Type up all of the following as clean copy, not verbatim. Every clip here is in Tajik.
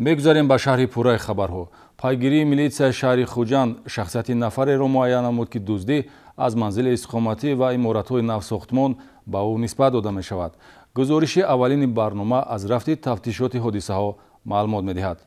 мегузарем ба шаҳри пурраи хабарҳо. Пайгирии милитсияи шаҳри Хуҷанд шахсияти нафареро муайян намуд, ки дуздӣ аз манзили истиқоматӣ ва иморатҳои навсохтмон ба ӯ нисбат дода мешавад. гузориши аввалини барнома аз рафти тафтишоти ҳодисаҳо маълумот медиҳад.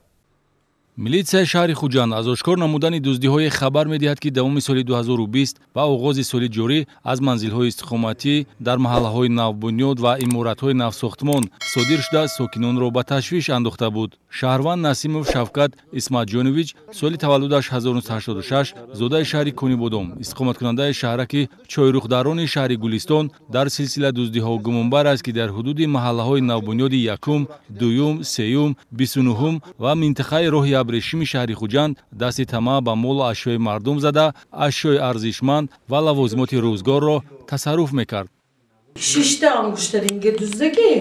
милитсияи шаҳри Хуҷанд аз ошкор намудани дуздиҳое хабар медиҳад, ки давоми соли 2020 ва оғози соли ҷорӣ аз манзилҳои истиқоматӣ дар маҳаллаҳои навбунёд ва иморатҳои навсохтмон содир шуда сокинонро ба ташвиш андохта буд. шаҳрванд Насимов Шавкат Исматҷонович соли таваллудаш 1986 зодаи шаҳри Конибодом, истиқоматкунандаи шаҳраки чойрухдарони шаҳри Гулистон дар силсила дуздиҳо гумонбар аст, ки дар ҳудуди маҳаллаҳои навбунёди якум, дуюм, сеюм, 29 ва минтақаи роҳи абрешими шаҳри Хуҷанд дасти тамаъ ба молу ашёи мардум зада, ашёи арзишманд ва лавозимоти рӯзгорро тасарруф мекард. 6 ангуштаринге дуздагӣ,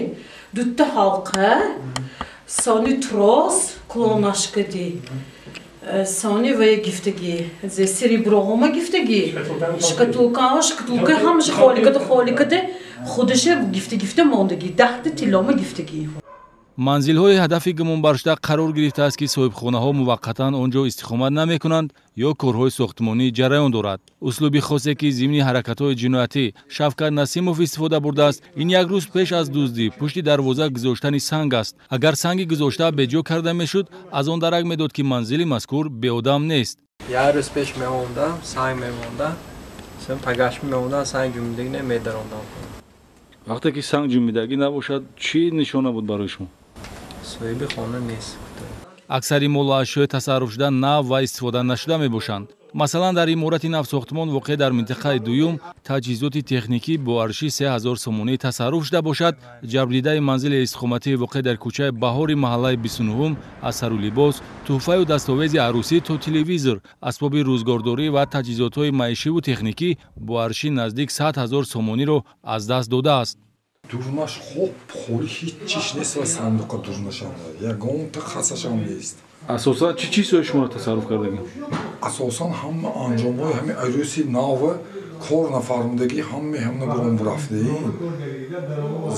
2 ҳалқа, сони трос, клонашкади, сони вая гифтагӣ, сереброҳома гифтагӣ, шкатулка ҳамаша холикада худаше гифта мондагӣ, 10 тиллома гифтагӣ. манзилҳои ҳадафи гумонбаршуда қарор гирифтааст, ки соҳибхонаҳо муваққатан он ҷо истиқомат намекунанд ё корҳои сохтмонӣ ҷараён дорад. услуби хосе, ки зимни ҳаракатҳои ҷиноятӣ Шавкат Насимов истифода бурдааст, ин як рӯз пеш аз дуздӣ пушти дарвоза гузоштани санг аст. агар санги гузошта беҷо карда мешуд, аз он дарак медод, ки манзили мазкур беодам нест. як рӯз пеш мемонда, санг мемонда, пагашми мемонда, санг ҷумидагӣ намедарондам. вақте ки санг ҷумидагӣ набошад, чӣ нишона буд барои шумо? соҳиби хона нест. аксари молу ашёи тасарруфшуда нав ва истифода нашуда мебошанд. масалан, дар иморати навсохтмон воқеъ дар минтақаи дуюм таҷҳизоти техникӣ бо арши 3000 сомонӣ тасарруф шуда бошад. ҷабрдидаи манзили истиқоматии воқеъ дар кӯчаи Баҳори маҳаллаи 29 аз сару либос, тӯҳфаю дастовези арӯсӣ то телевизор, асбоби рӯзгордорӣ ва таҷҳизотҳои маишиву техникӣ бо арши наздик 100 000 сомониро аз даст додааст. дурнаш хоб холӣ ҳеҷ чиш нест ва сандуқа дурнашам ягонта хасашам нест. асосан чӣ чизҳои шуморо тасарруф кардагӣ? асосан ҳама анҷомҳои ҳами арӯси нава кор нафармудагӣ ҳама гум рафтаи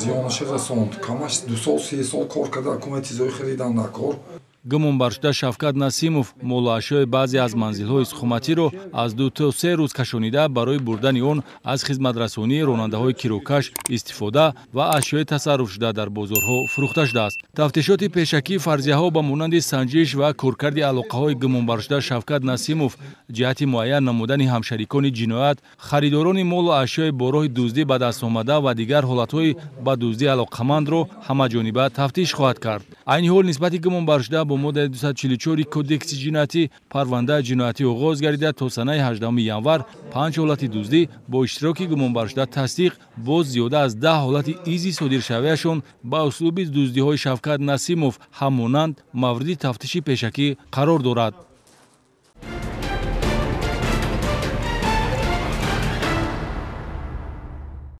зиёнаши расонд. камаш 2 сол 3 сол кор карда акумай чизҳои хиридан накор. гумонбаршуда Шавкат Насимов молу ашёи баъзе аз манзилҳои истиқоматиро аз 2 то 3 рӯз кашонида барои бурдани он аз хизматрасонии ронандаҳои кирокаш истифода ва ашёи тасарруфшуда дар бозорҳо фурӯхта шудааст. тафтишоти пешакӣ фарзияҳо ба монанди санҷиш ва коркарди алоқаҳои гумонбаршуда Шавкат Насимов ҷиҳати муайян намудани ҳамшарикони ҷиноят, харидорони молу ашёи бо роҳи дуздӣ ба дастомада ва дигар ҳолатҳои ба дуздӣ алоқамандро ҳамаҷониба тафтиш хоҳад кард. айни ҳол нисбати гумонбаршуда бо моддаи 244 кодекси ҷиноятӣ парвандаи ҷиноятӣ оғоз гардида то санаи 18 январ 5 ҳолати дуздӣ бо иштироки гумонбаршуда тасдиқ, боз зиёда аз 10 ҳолати изи содиршавиашон ба услуби дуздиҳои Шавкат Насимов ҳаммонанд мавриди тафтиши пешакӣ қарор дорад.